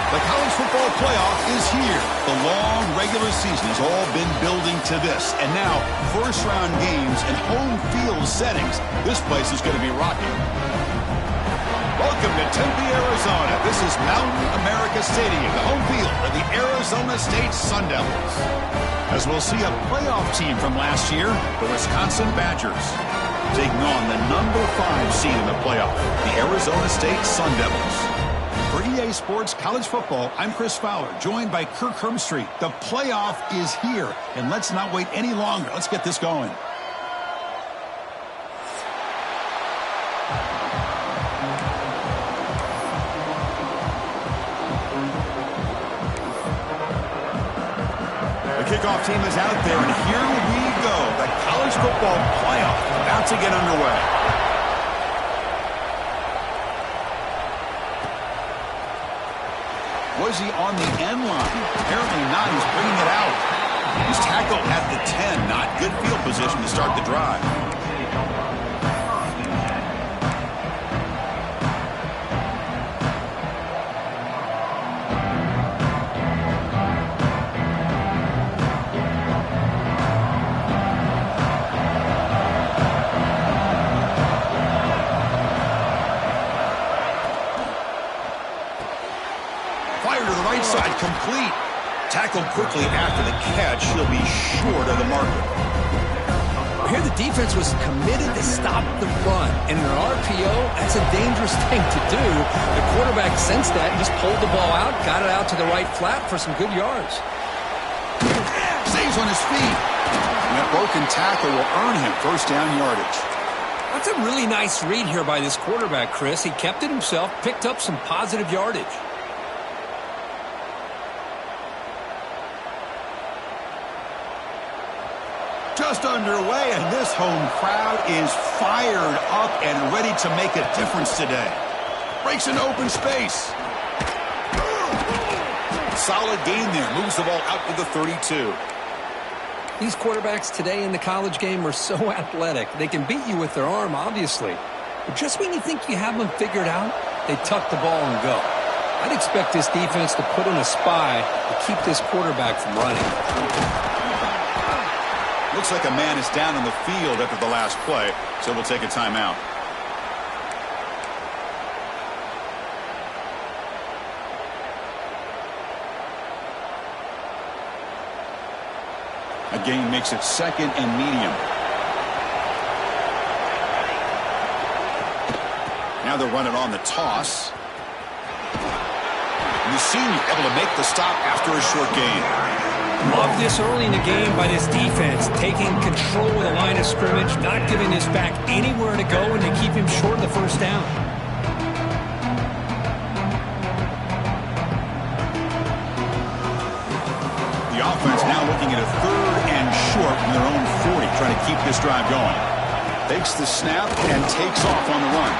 The college football playoff is here. The long regular season has all been building to this. And now, first-round games and home field settings. This place is going to be rocking. Welcome to Tempe, Arizona. This is Mountain America Stadium, the home field of the Arizona State Sun Devils. As we'll see a playoff team from last year, the Wisconsin Badgers, taking on the number 5 seed in the playoff, the Arizona State Sun Devils. For EA Sports College Football, I'm Chris Fowler, joined by Kirk Herbstreit. The playoff is here, and let's not wait any longer. Let's get this going. The kickoff team is out there, and here we go. The college football playoff about to get underway. Was he on the end line? Apparently not. He's bringing it out. He's tackled at the 10. Not good field position to start the drive. Side complete. Tackled quickly after the catch. He'll be short of the marker. Here the defense was committed to stop the run. And in an RPO, that's a dangerous thing to do. The quarterback sensed that and just pulled the ball out, got it out to the right flat for some good yards. Stays on his feet. And that broken tackle will earn him first down yardage. That's a really nice read here by this quarterback, Chris. He kept it himself, picked up some positive yardage. Just underway, and this home crowd is fired up and ready to make a difference today. Breaks an open space. Solid gain there. Moves the ball out to the 32. These quarterbacks today in the college game are so athletic. They can beat you with their arm, obviously. But just when you think you have them figured out, they tuck the ball and go. I'd expect this defense to put in a spy to keep this quarterback from running. Looks like a man is down on the field after the last play, so we'll take a timeout. A gain makes it second and medium. Now they'll run it on the toss. And the senior able to make the stop after a short gain. Love this early in the game by this defense, taking control of the line of scrimmage, not giving this back anywhere to go, and to keep him short of the first down. The offense now looking at a 3rd and short from their own 40, trying to keep this drive going. Takes the snap and takes off on the run.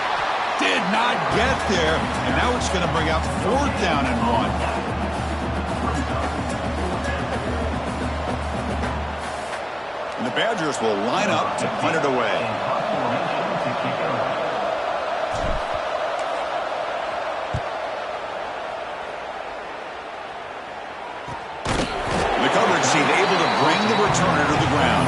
Did not get there, and now it's going to bring out 4th down and 1. The Badgers will line up to punt it away. The coverage team able to bring the returner to the ground.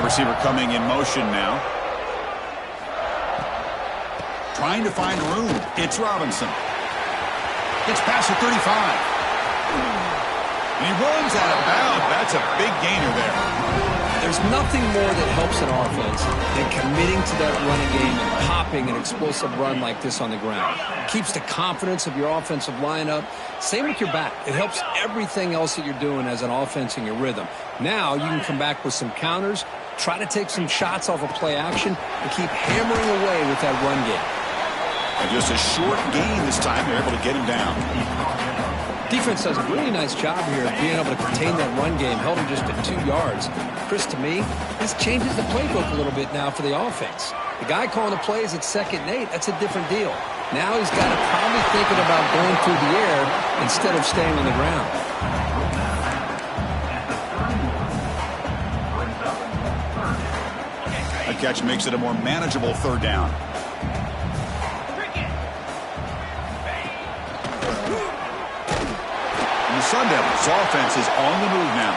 Wide receiver coming in motion now. Trying to find room. It's Robinson. Gets past the 35. And he runs out of bounds. That's a big gainer there. There's nothing more that helps an offense than committing to that running game and popping an explosive run like this on the ground. It keeps the confidence of your offensive lineup. Same with your back. It helps everything else that you're doing as an offense in your rhythm. Now you can come back with some counters, try to take some shots off of play action, and keep hammering away with that run game. And just a short gain this time. They're able to get him down. Defense does a really nice job here of being able to contain that run game, held him just at 2 yards. Chris, to me, this changes the playbook a little bit now for the offense. The guy calling the plays at 2nd and 8, that's a different deal. Now he's got to probably thinking about going through the air instead of staying on the ground. A catch makes it a more manageable 3rd down. The Sun Devils' offense is on the move now.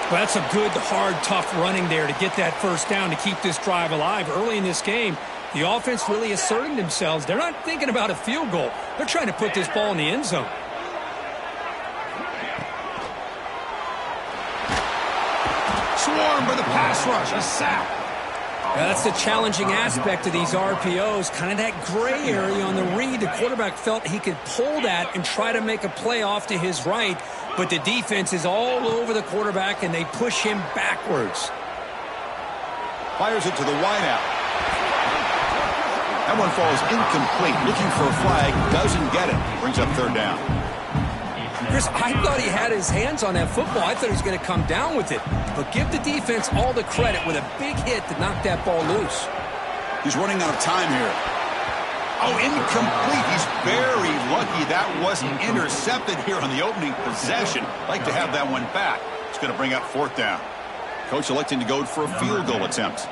Well, that's a good, hard, tough running there to get that 1st down to keep this drive alive. Early in this game, the offense really asserting themselves. They're not thinking about a field goal. They're trying to put this ball in the end zone. Swarmed by the pass rush. A sack. Now, that's the challenging aspect of these RPOs, kind of that gray area on the read. The quarterback felt he could pull that and try to make a play off to his right, but the defense is all over the quarterback, and they push him backwards. Fires it to the wideout. That one falls incomplete. Looking for a flag. Doesn't get it. Brings up 3rd down. Chris, I thought he had his hands on that football. I thought he was going to come down with it. But give the defense all the credit with a big hit to knock that ball loose. He's running out of time here. Oh, incomplete. He's very lucky that wasn't intercepted here on the opening possession. Like to have that one back. It's going to bring up 4th down. Coach electing to go for a field goal attempt.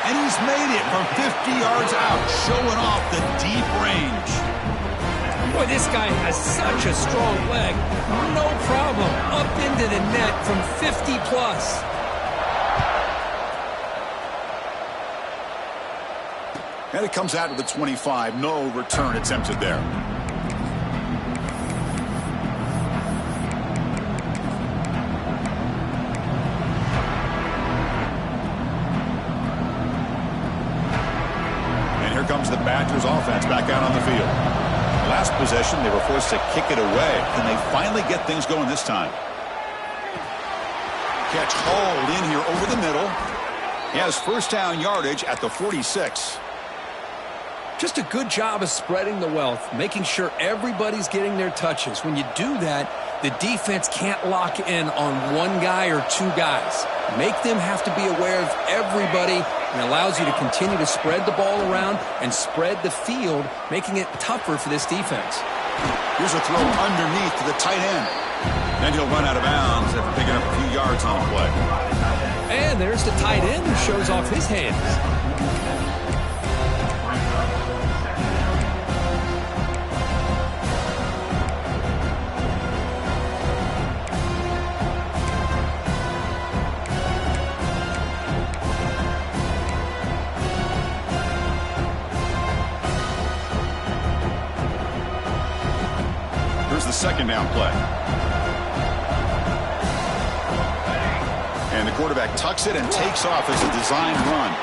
And he's made it from 50 yards out, showing off the deep range. Boy, this guy has such a strong leg. No problem. Up into the net from 50 plus. And it comes out to the 25. No return attempted there. Comes the Badgers offense back out on the field. Last possession, they were forced to kick it away. Can they finally get things going this time? Catch hauled in here over the middle. He has 1st down yardage at the 46. Just a good job of spreading the wealth, making sure everybody's getting their touches. When you do that, the defense can't lock in on one guy or 2 guys. Make them have to be aware of everybody, and allows you to continue to spread the ball around and spread the field, making it tougher for this defense. Here's a throw underneath to the tight end. Then he'll run out of bounds after picking up a few yards on the play. And there's the tight end who shows off his hands. The 2nd down play. And the quarterback tucks it and takes off as a designed run.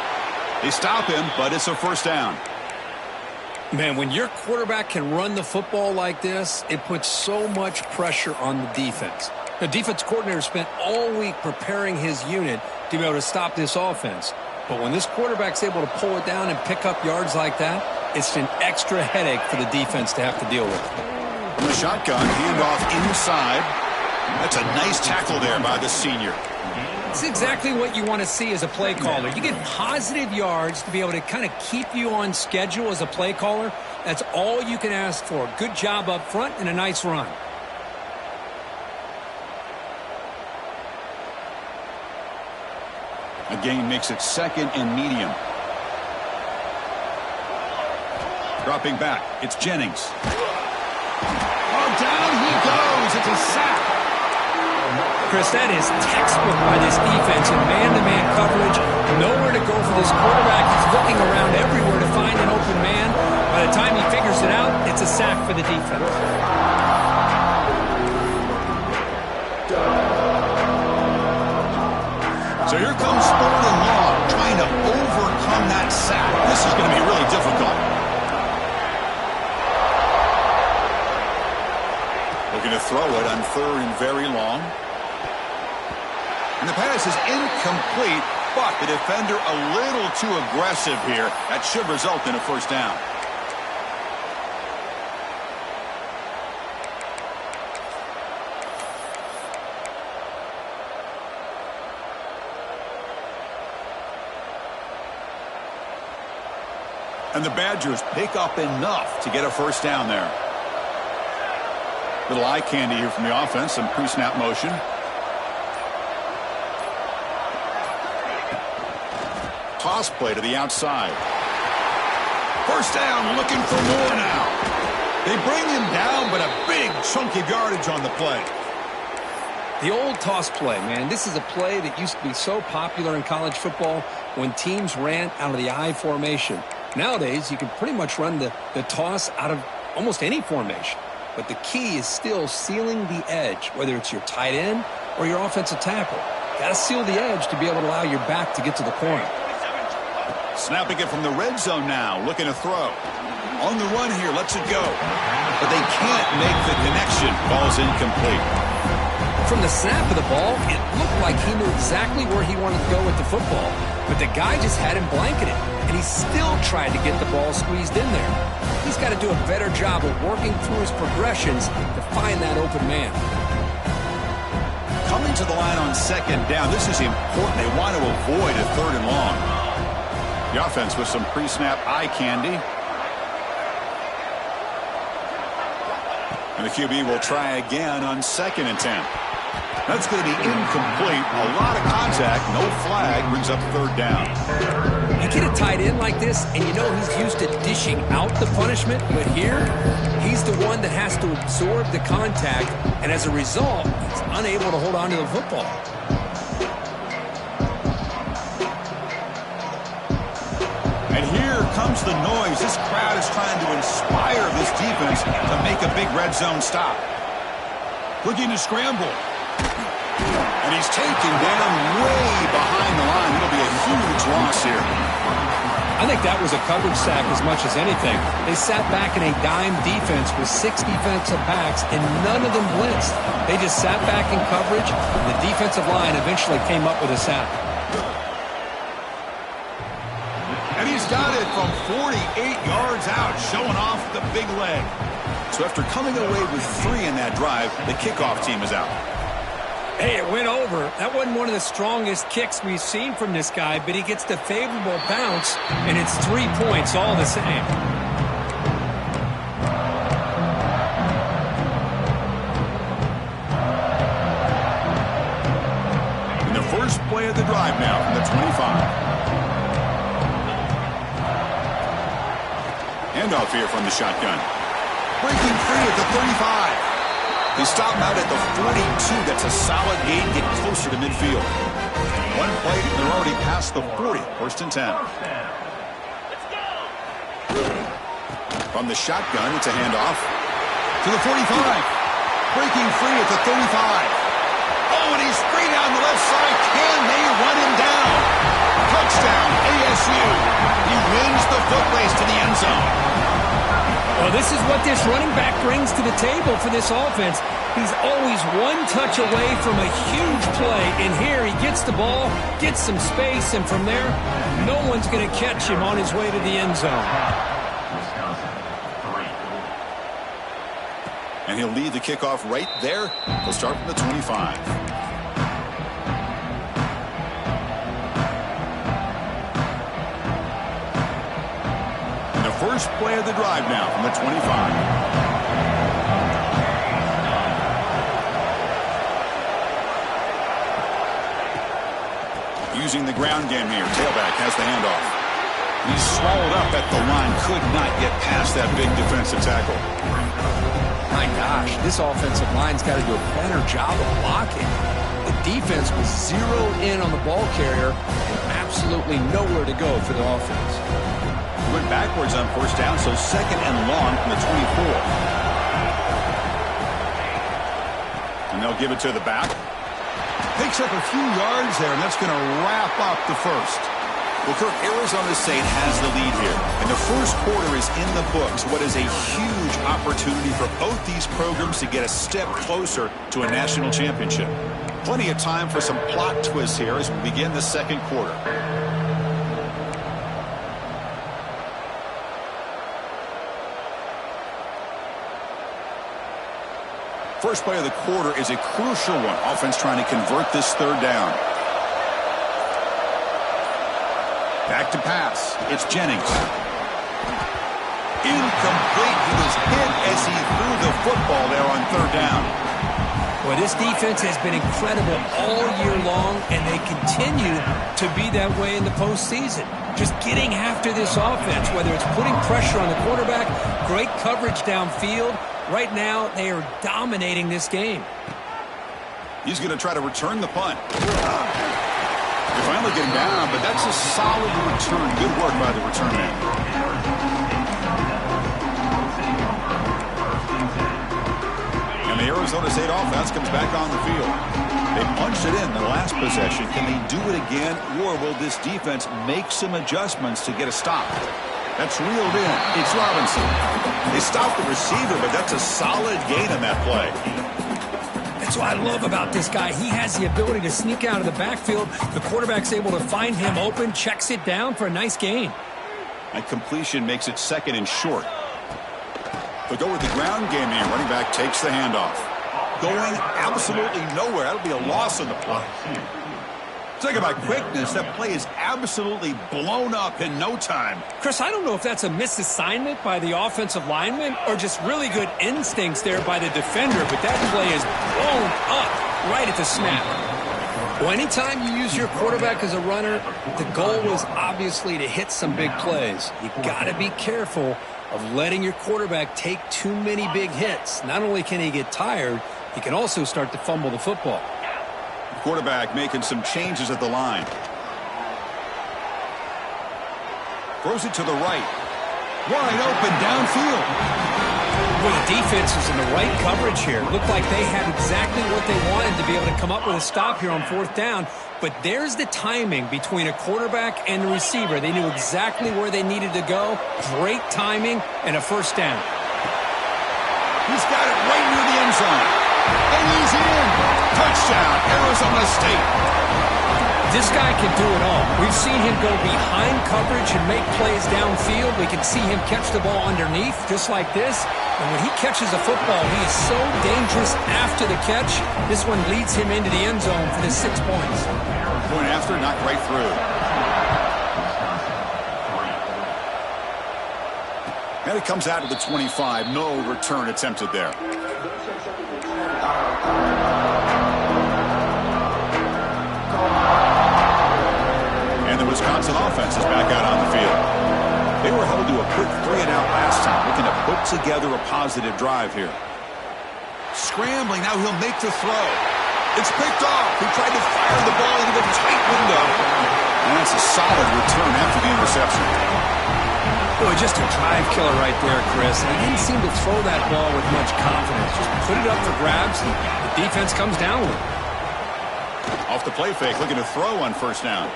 They stop him, but it's a 1st down. Man, when your quarterback can run the football like this, it puts so much pressure on the defense. The defense coordinator spent all week preparing his unit to be able to stop this offense. But when this quarterback's able to pull it down and pick up yards like that, it's an extra headache for the defense to have to deal with. From the shotgun, handoff inside. That's a nice tackle there by the senior. It's exactly what you want to see as a play caller. You get positive yards to be able to kind of keep you on schedule as a play caller. That's all you can ask for. Good job up front and a nice run. A gain makes it 2nd and medium. Dropping back, it's Jennings. Oh, down he goes. It's a sack. Chris, that is textbook by this defense in man-to-man coverage. Nowhere to go for this quarterback. He's looking around everywhere to find an open man. By the time he figures it out, it's a sack for the defense. So here comes 3rd and long, trying to overcome that sack. This is going to be really difficult. Looking to throw it on 3rd and very long. And the pass is incomplete, but the defender a little too aggressive here. That should result in a first down. And the Badgers pick up enough to get a first down there. Little eye candy here from the offense, some pre-snap motion. Toss play to the outside. First down, looking for more now. They bring him down, but a big chunk of yardage on the play. The old toss play, man. This is a play that used to be so popular in college football when teams ran out of the I formation. Nowadays, you can pretty much run the toss out of almost any formation. But the key is still sealing the edge, whether it's your tight end or your offensive tackle. Got to seal the edge to be able to allow your back to get to the corner. Snapping it from the red zone now, looking to throw. On the run here, lets it go. But they can't make the connection. Ball's incomplete. From the snap of the ball, it looked like he knew exactly where he wanted to go with the football. But the guy just had him blanketed, and he still tried to get the ball squeezed in there. He's got to do a better job of working through his progressions to find that open man. Coming to the line on 2nd down, this is important. They want to avoid a 3rd and long. The offense with some pre-snap eye candy. And the QB will try again on 2nd and 10. That's going to be incomplete. A lot of contact. No flag. Brings up 3rd down. You get a tight end like this, and you know he's used to dishing out the punishment. But here, he's the one that has to absorb the contact. And as a result, he's unable to hold on to the football. And here comes the noise. This crowd is trying to inspire this defense to make a big red zone stop. Looking to scramble. And he's taken down way behind the line. It'll be a huge loss here. I think that was a coverage sack as much as anything. They sat back in a dime defense with 6 defensive backs, and none of them blitzed. They just sat back in coverage, and the defensive line eventually came up with a sack. And he's got it from 48 yards out, showing off the big leg. So after coming away with 3 in that drive, the kickoff team is out. Hey, it went over. That wasn't one of the strongest kicks we've seen from this guy, but he gets the favorable bounce, and it's 3 points all the same. In the first play of the drive now from the 25. Handoff here from the shotgun. Breaking free at the 35. They stop him out at the 42. That's a solid gain. Get closer to midfield. One play, and they're already past the 40. 1st and 10. From the shotgun, it's a handoff to the 45. Breaking free at the 35. Oh, and he's free down the left side. Can they run him down? Touchdown, ASU. He wins the foot race to the end zone. Well, this is what this running back brings to the table for this offense. He's always one touch away from a huge play, and here he gets the ball, gets some space, and from there, no one's going to catch him on his way to the end zone. And he'll lead the kickoff right there. He'll start from the 25. First play of the drive now from the 25. Using the ground game here. Tailback has the handoff. He's swallowed up at the line. Could not get past that big defensive tackle. My gosh, this offensive line's got to do a better job of blocking. The defense was zeroed in on the ball carrier and absolutely nowhere to go for the offense. Went backwards on first down, so second and long from the 24. And they'll give it to the back. Picks up a few yards there, and that's going to wrap up the first. Well, Kirk, Arizona State has the lead here, and the first quarter is in the books. What is a huge opportunity for both these programs to get a step closer to a national championship. Plenty of time for some plot twists here as we begin the second quarter. First play of the quarter is a crucial one. Offense trying to convert this third down. Back to pass. It's Jennings. Incomplete. He was hit as he threw the football there on third down. Well, this defense has been incredible all year long, and they continue to be that way in the postseason. Just getting after this offense, whether it's putting pressure on the quarterback, great coverage downfield. Right now, they are dominating this game. He's going to try to return the punt. They finally get him down, but that's a solid return. Good work by the return man. And the Arizona State offense comes back on the field. They punched it in the last possession. Can they do it again, or will this defense make some adjustments to get a stop? That's reeled in. It's Robinson. They stopped the receiver, but that's a solid gain on that play. That's what I love about this guy. He has the ability to sneak out of the backfield. The quarterback's able to find him open, checks it down for a nice gain. That completion makes it second and short. They'll go with the ground game here. Running back takes the handoff. Going absolutely nowhere. That'll be a loss on the play. Talk about quickness. That play is absolutely blown up in no time. Chris, I don't know if that's a misassignment by the offensive lineman or just really good instincts there by the defender, but that play is blown up right at the snap. Well, anytime you use your quarterback as a runner, the goal is obviously to hit some big plays. You got to be careful of letting your quarterback take too many big hits. Not only can he get tired, he can also start to fumble the football. Quarterback making some changes at the line. Throws it to the right. Wide open downfield. Well, the defense was in the right coverage here. Looked like they had exactly what they wanted to be able to come up with a stop here on fourth down. But there's the timing between a quarterback and the receiver. They knew exactly where they needed to go. Great timing and a first down. He's got it right near the end zone. And he's in. Touchdown, Arizona State. This guy can do it all. We've seen him go behind coverage and make plays downfield. We can see him catch the ball underneath, just like this. And when he catches a football, he is so dangerous after the catch. This one leads him into the end zone for the 6 points. Point after, knocked right through. And it comes out to the 25. No return attempted there. And the Wisconsin offense is back out on the field. They were held to a quick 3-and-out last time, looking to put together a positive drive here. Scrambling, now he'll make the throw. It's picked off. He tried to fire the ball into the tight window. And that's a solid return after the interception. Boy, just a drive killer right there, Chris. And he didn't seem to throw that ball with much confidence. Just put it up for grabs, and the defense comes down with it. Off the play fake, looking to throw on first down.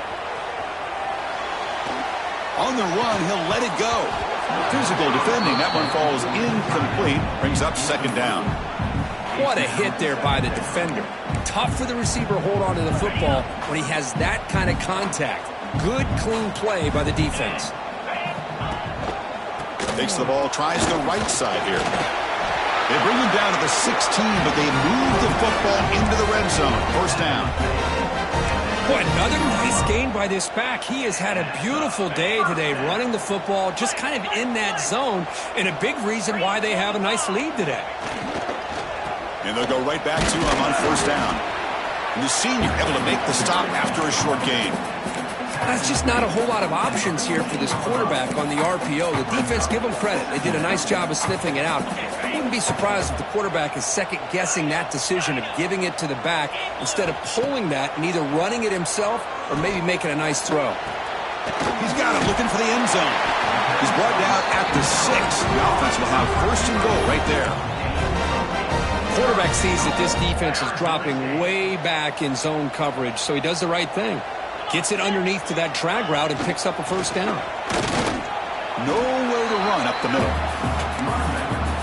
On the run, he'll let it go. Physical defending. That one falls incomplete. Brings up second down. What a hit there by the defender. Tough for the receiver to hold on to the football when he has that kind of contact. Good, clean play by the defense. Takes the ball, tries the right side here. They bring him down to the 16, but they move the football into the red zone. First down. Boy, another nice gain by this back. He has had a beautiful day today running the football, just kind of in that zone, and a big reason why they have a nice lead today. And they'll go right back to him on first down. And the senior able to make the stop after a short gain. That's just not a whole lot of options here for this quarterback on the RPO. The defense, give them credit. They did a nice job of sniffing it out. I wouldn't be surprised if the quarterback is second-guessing that decision of giving it to the back instead of pulling that and either running it himself or maybe making a nice throw. He's got it, looking for the end zone. He's brought down at the 6. The offense will have first and goal right there. Quarterback sees that this defense is dropping way back in zone coverage, so he does the right thing. Gets it underneath to that drag route and picks up a first down. Nowhere to run up the middle.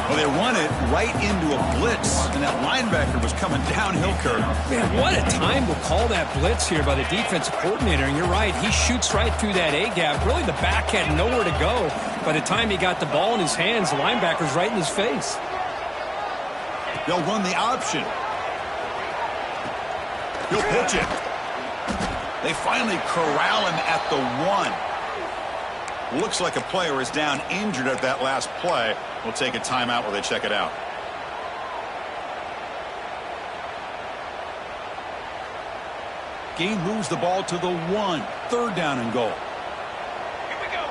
Well, they run it right into a blitz, and that linebacker was coming downhill curve. Man, what a time to call that blitz here by the defensive coordinator. And you're right, he shoots right through that A-gap. Really, the back had nowhere to go. By the time he got the ball in his hands, the linebacker's right in his face. They'll run the option. He'll pitch it. They finally corral him at the 1. Looks like a player is down injured at that last play. We'll take a timeout while they check it out. Game moves the ball to the 1. Third down and goal. Here we go.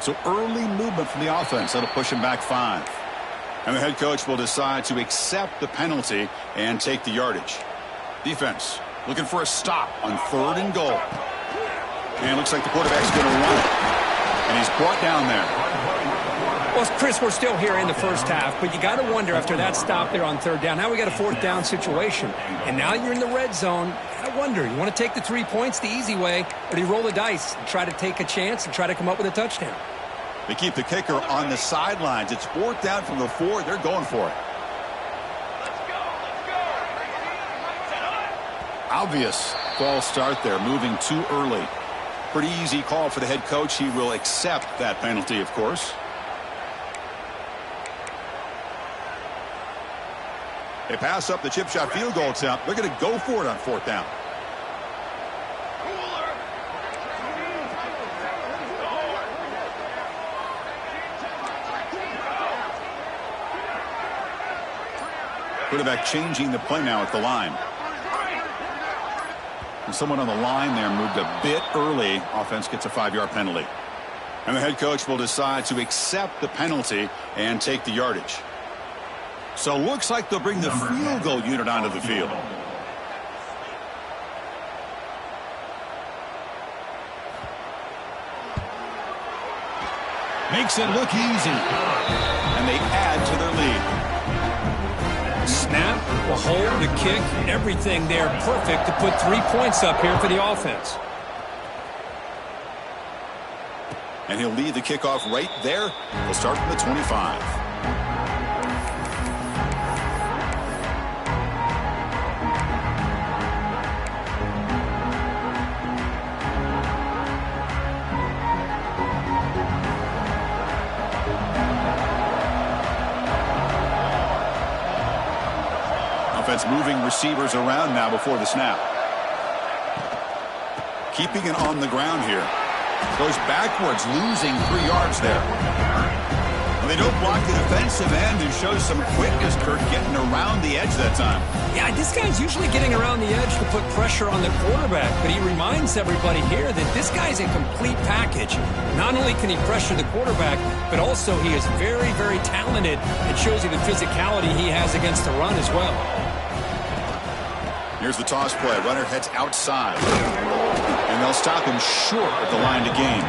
So early movement from the offense. That'll push him back 5. And the head coach will decide to accept the penalty and take the yardage. Defense looking for a stop on third and goal. And it looks like the quarterback's going to run it. And he's brought down there. Well, Chris, we're still here in the first half, but you got to wonder after that stop there on third down. Now we got a fourth down situation. And now you're in the red zone. I wonder, you want to take the 3 points the easy way, or do you roll the dice and try to take a chance and try to come up with a touchdown? They keep the kicker on the sidelines. It's fourth down from the 4. They're going for it. Obvious false start there, moving too early. Pretty easy call for the head coach. He will accept that penalty, of course. They pass up the chip shot field goal attempt. They're going to go for it on fourth down. Quarterback changing the play now at the line. And someone on the line there moved a bit early. Offense gets a 5-yard penalty. And the head coach will decide to accept the penalty and take the yardage. So looks like they'll bring the field goal unit onto the field. Makes it look easy. And they add to their lead. Snap, the hold, the kick, everything there perfect to put 3 points up here for the offense. And he'll lead the kickoff right there. We'll start from the 25. Offense moving receivers around now before the snap. Keeping it on the ground here. Goes backwards, losing 3 yards there. Well, they don't block the defensive end and shows some quickness, Kirk, getting around the edge that time. Yeah, this guy's usually getting around the edge to put pressure on the quarterback, but he reminds everybody here that this guy's a complete package. Not only can he pressure the quarterback, but also he is very, very talented. It shows you the physicality he has against the run as well. Here's the toss play. Runner heads outside. And they'll stop him short at the line to gain.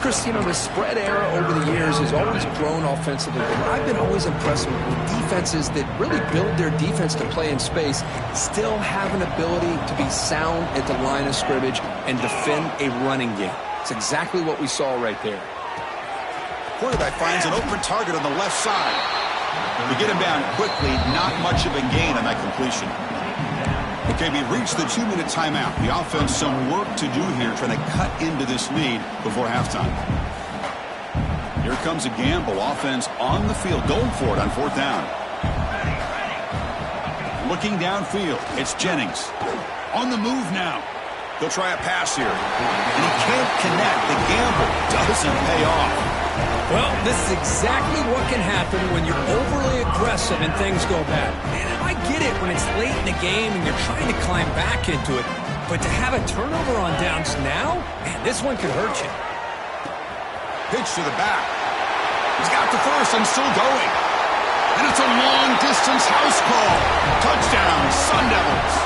Chris, you know, the spread era over the years has always grown offensively. But I've been always impressed with defenses that really build their defense to play in space, still have an ability to be sound at the line of scrimmage and defend a running game. It's exactly what we saw right there. Quarterback finds an open target on the left side. We get him down quickly, not much of a gain on that completion. Okay, we've reached the 2-minute timeout. The offense some work to do here, trying to cut into this lead before halftime. Here comes a gamble. Offense on the field, going for it on fourth down. Looking downfield, it's Jennings. On the move now. They'll try a pass here. And he can't connect. The gamble doesn't pay off. Well, this is exactly what can happen when you're overly aggressive and things go bad. And I get it when it's late in the game and you're trying to climb back into it. But to have a turnover on downs now, man, this one could hurt you. Pitch to the back. He's got the first and still going. And it's a long-distance house call. Touchdown, Sun Devils.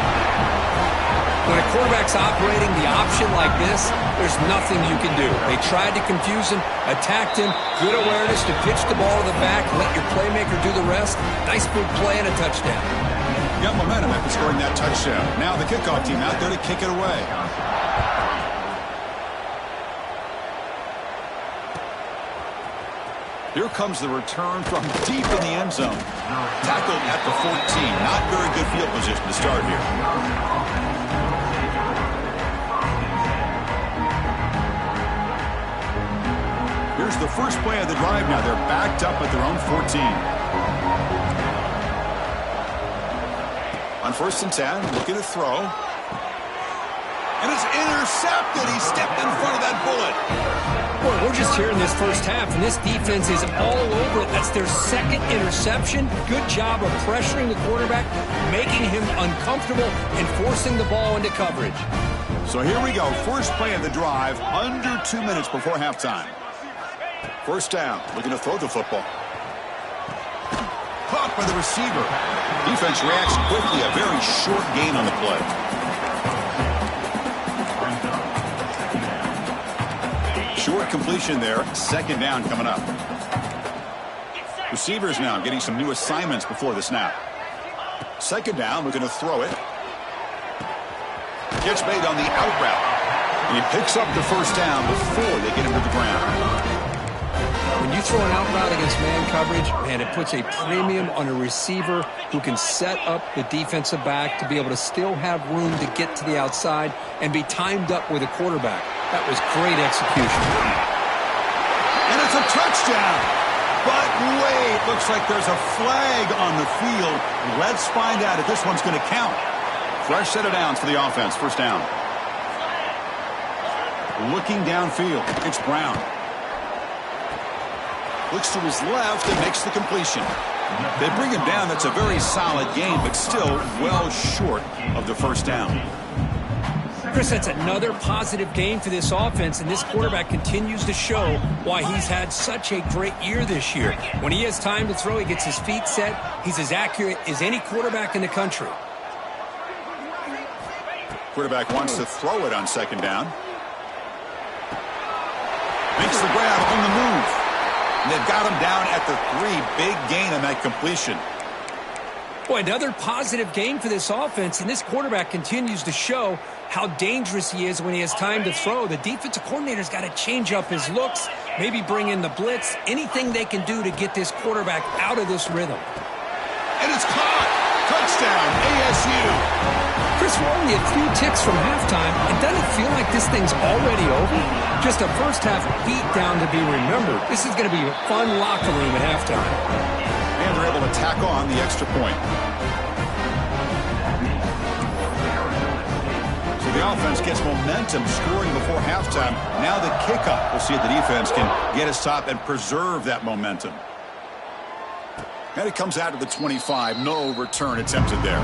When a quarterback's operating the option like this, there's nothing you can do. They tried to confuse him, attacked him, good awareness to pitch the ball to the back, let your playmaker do the rest. Nice big play and a touchdown. Got momentum after scoring that touchdown. Now the kickoff team out there to kick it away. Here comes the return from deep in the end zone. Tackled at the 14. Not very good field position to start here. Here's the first play of the drive now. They're backed up at their own 14. On 1st and 10, looking to throw. And it's intercepted. He stepped in front of that bullet. Boy, we're just here in this first half, and this defense is all over it. That's their second interception. Good job of pressuring the quarterback, making him uncomfortable, and forcing the ball into coverage. So here we go. First play of the drive, under 2 minutes before halftime. First down, looking to throw the football. Caught by the receiver. Defense reacts quickly. A very short gain on the play. Short completion there. Second down coming up. Receivers now getting some new assignments before the snap. Second down, looking to throw it. Gets made on the out route. And he picks up the first down before they get him to the ground. When you throw an out route against man coverage, man, it puts a premium on a receiver who can set up the defensive back to be able to still have room to get to the outside and be timed up with a quarterback. That was great execution. And it's a touchdown. But wait, looks like there's a flag on the field. Let's find out if this one's going to count. Fresh set of downs for the offense. First down. Looking downfield. It's Brown. Looks to his left and makes the completion. They bring him down. That's a very solid game, but still well short of the first down. Chris, that's another positive game for this offense, and this quarterback continues to show why he's had such a great year this year. When he has time to throw, he gets his feet set. He's as accurate as any quarterback in the country. Quarterback wants to throw it on second down. Makes the grab on the move. And they've got him down at the 3. Big gain on that completion. Boy, another positive game for this offense, and this quarterback continues to show how dangerous he is when he has time to throw. The defensive coordinator's got to change up his looks, maybe bring in the blitz, anything they can do to get this quarterback out of this rhythm. And it's caught. Touchdown, ASU. Chris, we're only a few ticks from halftime, and doesn't it feel like this thing's already over? Just a first-half beatdown to be remembered. This is going to be a fun locker room at halftime. And they're able to tack on the extra point. So the offense gets momentum scoring before halftime. Now the kickoff. We'll see if the defense can get a stop and preserve that momentum. And it comes out of the 25. No return attempted there.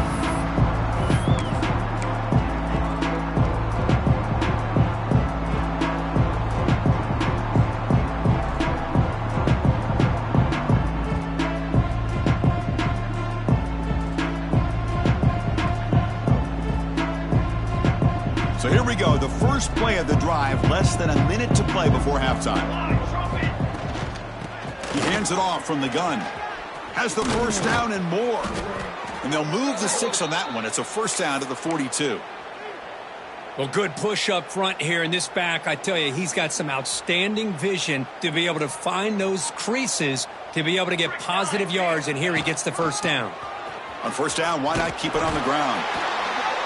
So here we go, the first play of the drive, less than a minute to play before halftime. He hands it off from the gun. Has the first down and more. And they'll move the 6 on that one. It's a first down to the 42. Well, good push up front here in this back. I tell you, he's got some outstanding vision to be able to find those creases to be able to get positive yards, and here he gets the first down. On first down, why not keep it on the ground?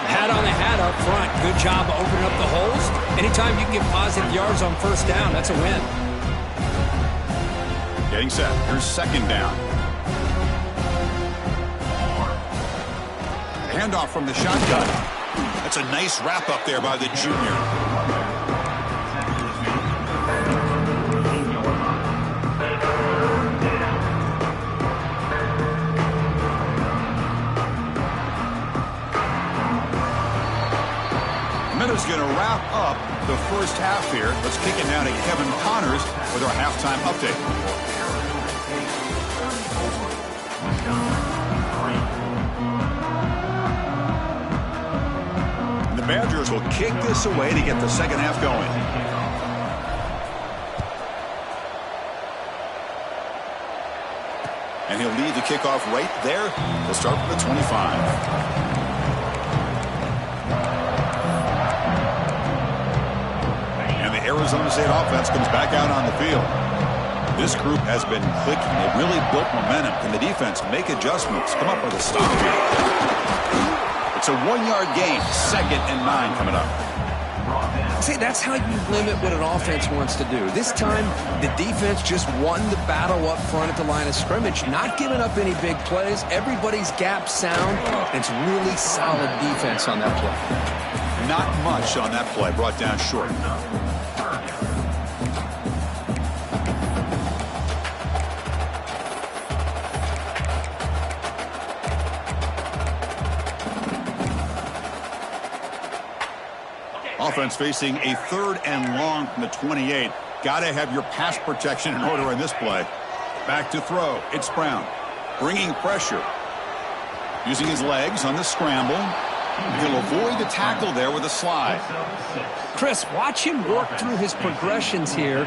Hat on the hat up front. Good job of opening up the holes. Anytime you can get positive yards on first down, that's a win. Getting set. Here's second down. Handoff from the shotgun. That's a nice wrap up there by the junior. let's kick it now to Kevin Connors with our halftime update. The Badgers will kick this away to get the second half going. And he'll lead the kickoff right there. He'll start from the 25. And the Arizona State offense comes back out on the field. This group has been clicking. They've really built momentum. Can the defense make adjustments? Come up with a stop here. It's a 1-yard gain. 2nd and 9 coming up. See, that's how you limit what an offense wants to do. This time, the defense just won the battle up front at the line of scrimmage, not giving up any big plays. Everybody's gap sound, and it's really solid defense on that play. Not much on that play, brought down short. Offense facing a 3rd and long from the 28. Got to have your pass protection in order in this play. Back to throw. It's Brown. Bringing pressure. Using his legs on the scramble. He'll avoid the tackle there with a slide. Chris, watch him work through his progressions here.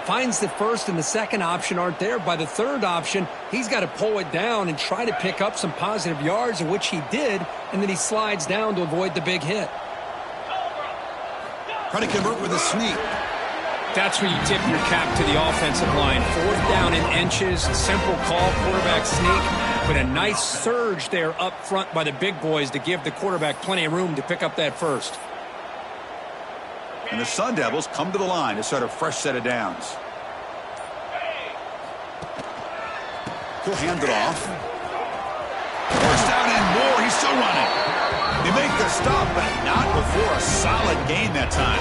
Finds the first and the second option aren't there. By the third option, he's got to pull it down and try to pick up some positive yards, in which he did, and then he slides down to avoid the big hit. Try to convert with a sneak. That's where you tip your cap to the offensive line. 4th down in inches, simple call, quarterback sneak, but a nice surge there up front by the big boys to give the quarterback plenty of room to pick up that first. And the Sun Devils come to the line to start a fresh set of downs. He'll hand it off. First down and more. He's still running. They make the stop, but not before a solid gain that time.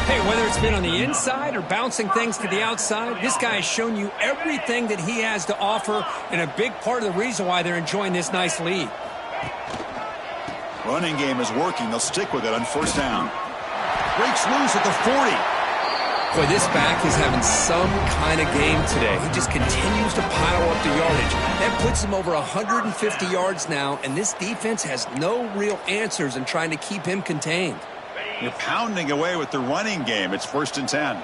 Hey, whether it's been on the inside or bouncing things to the outside, this guy has shown you everything that he has to offer, and a big part of the reason why they're enjoying this nice lead. Running game is working. They'll stick with it on 1st down. Breaks loose at the 40. Boy, this back is having some kind of game today. He just continues to pile up the yardage. That puts him over 150 yards now, and this defense has no real answers in trying to keep him contained. You're pounding away with the running game. It's 1st and 10.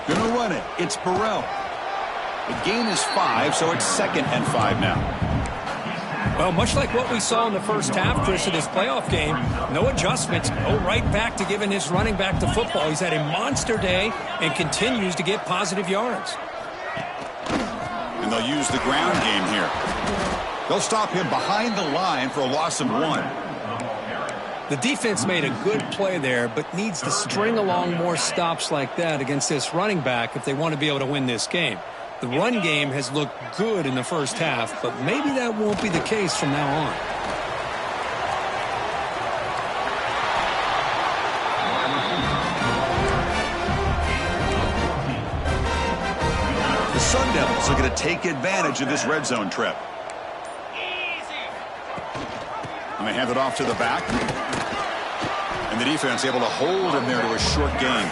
Gonna run it. It's Burrell. The gain is 5, so it's 2nd and 5 now. Well, much like what we saw in the first half, Chris, of this playoff game, no adjustments, go right back to giving his running back the football. He's had a monster day and continues to get positive yards. And they'll use the ground game here. They'll stop him behind the line for a loss of 1. The defense made a good play there, but needs to string along more stops like that against this running back if they want to be able to win this game. The run game has looked good in the first half, but maybe that won't be the case from now on. The Sun Devils are going to take advantage of this red zone trip. And they hand it off to the back. And the defense able to hold him there to a short gain.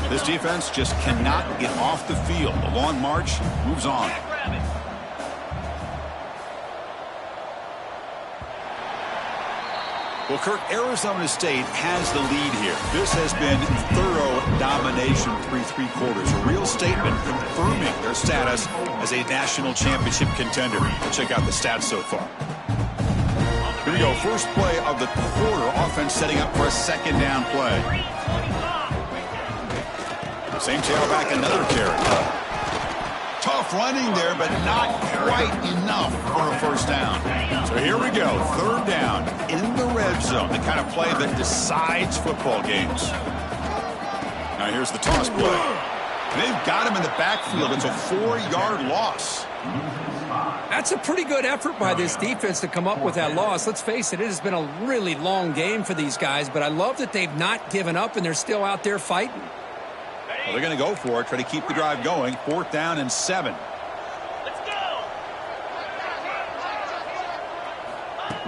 This defense just cannot get off the field. The long march moves on. Well, Kirk, Arizona State has the lead here. This has been thorough domination through 3 quarters. A real statement confirming their status as a national championship contender. Let's check out the stats so far. Here we go. First play of the quarter. Offense setting up for a 2nd down play. Same tailback, another carry. Tough running there, but not quite enough for a 1st down. So here we go, 3rd down in the red zone, the kind of play that decides football games. Now here's the toss play. They've got him in the backfield. It's a 4-yard loss. That's a pretty good effort by this defense to come up with that loss. Let's face it, it has been a really long game for these guys, but I love that they've not given up and they're still out there fighting. Well, they're going to go for it, try to keep the drive going. 4th down and 7. Let's go.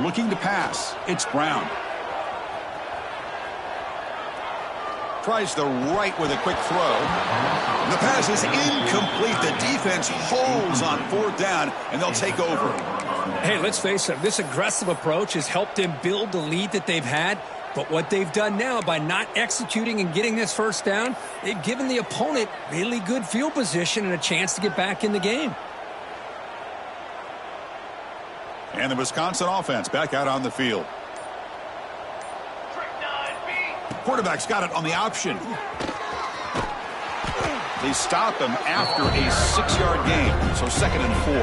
Looking to pass. It's Brown. Tries the right with a quick throw. The pass is incomplete. The defense holds on 4th down, and they'll take over. Hey, let's face it, this aggressive approach has helped them build the lead that they've had. But what they've done now by not executing and getting this 1st down, they've given the opponent really good field position and a chance to get back in the game. And the Wisconsin offense back out on the field. Quarterback's got it on the option. They stop him after a 6-yard gain, so 2nd and 4.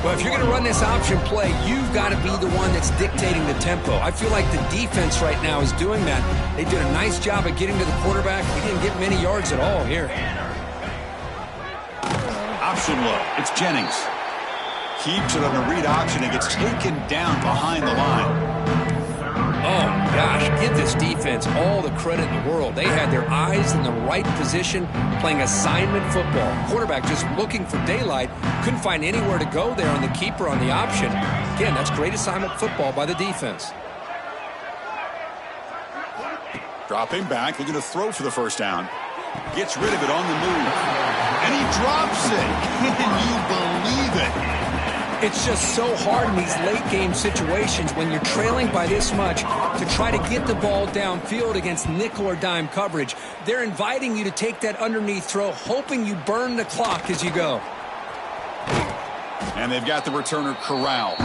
Well, if you're going to run this option play, you've got to be the one that's dictating the tempo. I feel like the defense right now is doing that. They did a nice job of getting to the quarterback. He didn't get many yards at all here. Option look. It's Jennings. Keeps it on a read option and gets taken down behind the line. Oh, gosh, give this defense all the credit in the world. They had their eyes in the right position, playing assignment football. Quarterback just looking for daylight. Couldn't find anywhere to go there on the keeper on the option. Again, that's great assignment football by the defense. Dropping back, looking to throw for the 1st down. Gets rid of it on the move. And he drops it. Can you believe it? It's just so hard in these late-game situations when you're trailing by this much to try to get the ball downfield against nickel or dime coverage. They're inviting you to take that underneath throw, hoping you burn the clock as you go. And they've got the returner corralled.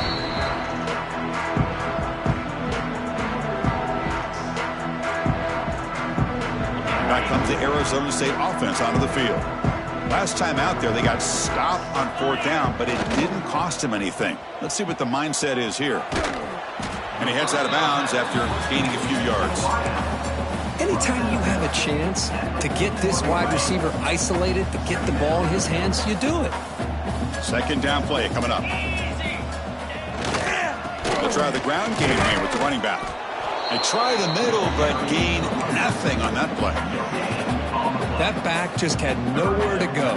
Back comes the Arizona State offense onto the field. Last time out there, they got stopped on 4th down, but it didn't cost him anything. Let's see what the mindset is here. And he heads out of bounds after gaining a few yards. Anytime you have a chance to get this wide receiver isolated, to get the ball in his hands, you do it. 2nd down play coming up. They'll try the ground game here with the running back. They try the middle, but gain nothing on that play. That back just had nowhere to go.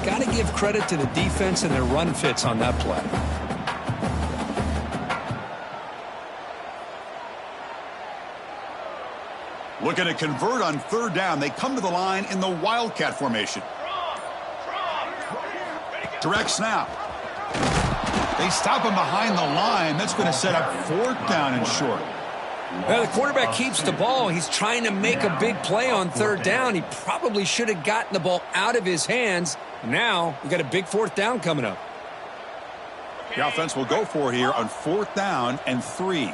Got to give credit to the defense and their run fits on that play. Looking to convert on 3rd down. They come to the line in the Wildcat formation. Direct snap. They stop him behind the line. That's going to set up 4th down and short. Well, the quarterback keeps the ball. He's trying to make a big play on 3rd down. He probably should have gotten the ball out of his hands. Now, we got a big 4th down coming up. The offense will go for it here on 4th down and 3.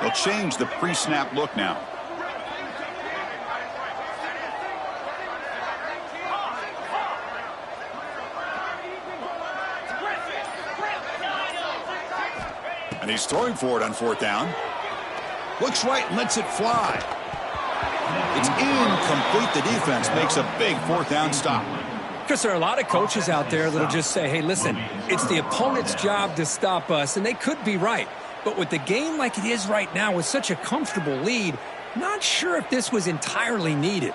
They'll change the pre-snap look now. And he's throwing for it on 4th down. Looks right and lets it fly. It's incomplete. The defense makes a big 4th down stop. Because there are a lot of coaches out there that'll just say, hey, listen, it's the opponent's job to stop us, and they could be right. But with the game like it is right now with such a comfortable lead, not sure if this was entirely needed.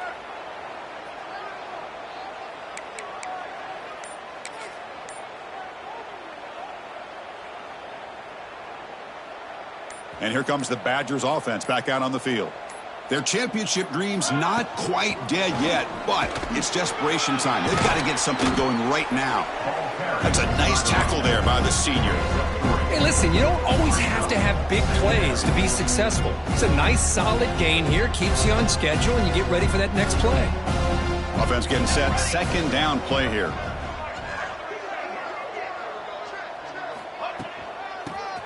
And here comes the Badgers offense back out on the field. Their championship dreams not quite dead yet, but it's desperation time. They've got to get something going right now. That's a nice tackle there by the senior. Hey, listen, you don't always have to have big plays to be successful. It's a nice, solid gain here, keeps you on schedule, and you get ready for that next play. Offense getting set, 2nd down play here.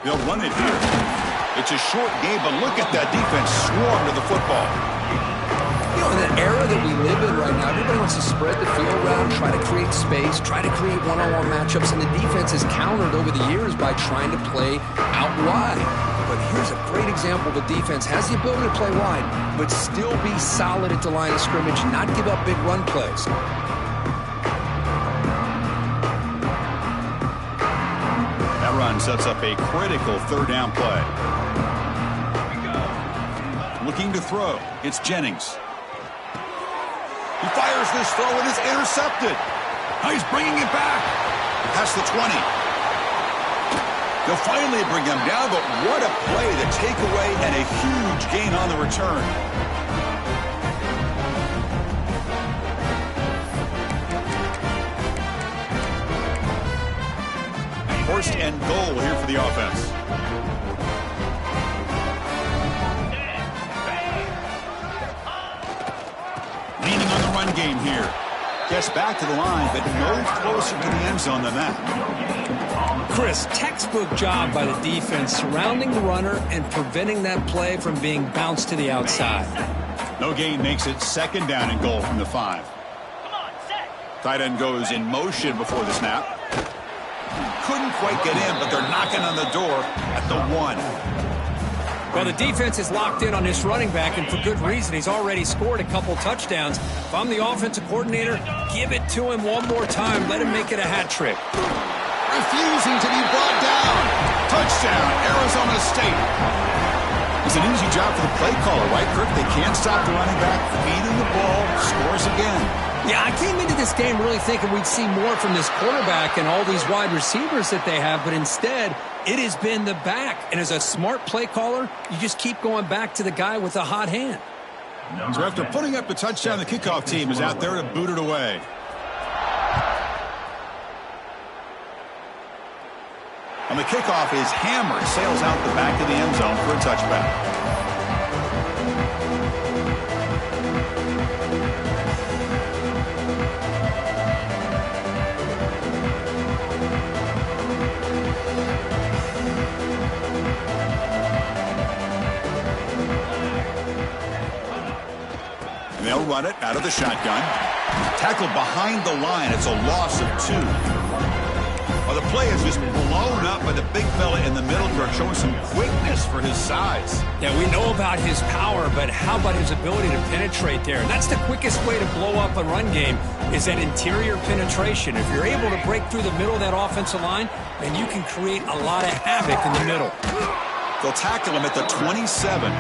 They'll run it here. It's a short game, but look at that defense swarm to the football. You know, in that era that we live in right now, everybody wants to spread the field around, try to create space, try to create one-on-one matchups, and the defense has countered over the years by trying to play out wide. But here's a great example. The defense has the ability to play wide, but still be solid at the line of scrimmage, not give up big run plays. That run sets up a critical 3rd down play. Looking to throw. It's Jennings. He fires this throw and is intercepted. Now he's bringing it back. Past the 20. They'll finally bring him down, but what a play, the takeaway, and a huge gain on the return. First and goal here for the offense. Leaning on the run game here. Gets back to the line, but no closer to the end zone than that. Chris, textbook job by the defense surrounding the runner and preventing that play from being bounced to the outside. No gain makes it second down and goal from the 5. Tight end goes in motion before the snap. Couldn't quite get in, but they're knocking on the door at the 1. Well, the defense is locked in on this running back, and for good reason. He's already scored a couple touchdowns. If I'm the offensive coordinator, give it to him one more time. Let him make it a hat trick. Refusing to be brought down. Touchdown, Arizona State. It's an easy job for the play caller, right, Kirk? They can't stop the running back, feeding the ball, scores again. Yeah, I came into this game really thinking we'd see more from this quarterback and all these wide receivers that they have, but instead, it has been the back. And as a smart play caller, you just keep going back to the guy with the hot hand. So after putting up the touchdown, the kickoff team is out there to boot it away. On the kickoff, his hammer sails out the back of the end zone for a touchback. They'll run it out of the shotgun. Tackled behind the line. It's a loss of 2. Well, the play is just blown up by the big fella in the middle, showing some quickness for his size. Yeah, we know about his power, but how about his ability to penetrate there? And that's the quickest way to blow up a run game, is that interior penetration. If you're able to break through the middle of that offensive line, then you can create a lot of havoc in the middle. They'll tackle him at the 27.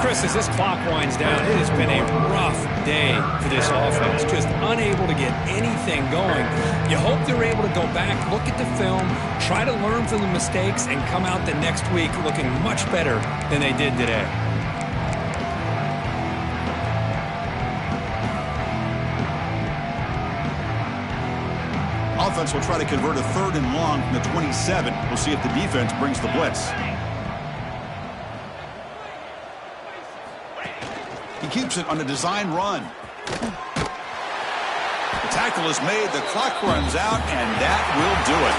Chris, as this clock winds down, it has been a rough day for this offense. Just unable to get anything going. You hope they're able to go back, look at the film, try to learn from the mistakes, and come out the next week looking much better than they did today. Offense will try to convert a 3rd and long from the 27. We'll see if the defense brings the blitz. He keeps it on a design run. The tackle is made, the clock runs out, and that will do it.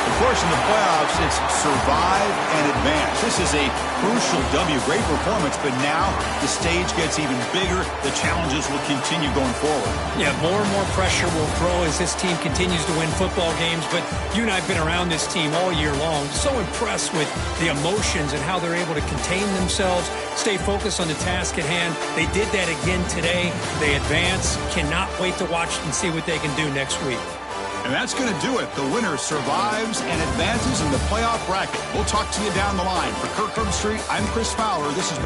Of course, in the playoffs, it's survive and advance. This is a crucial W. Great performance, but now the stage gets even bigger. The challenges will continue going forward. Yeah, more and more pressure will grow as this team continues to win football games, but you and I have been around this team all year long. So impressed with the emotions and how they're able to contain themselves, stay focused on the task at hand. They did that again today. They advance. Cannot wait to watch and see what they can do next week. And that's going to do it. The winner survives and advances in the playoff bracket. We'll talk to you down the line. For Kirk Herbstreit, I'm Chris Fowler. This is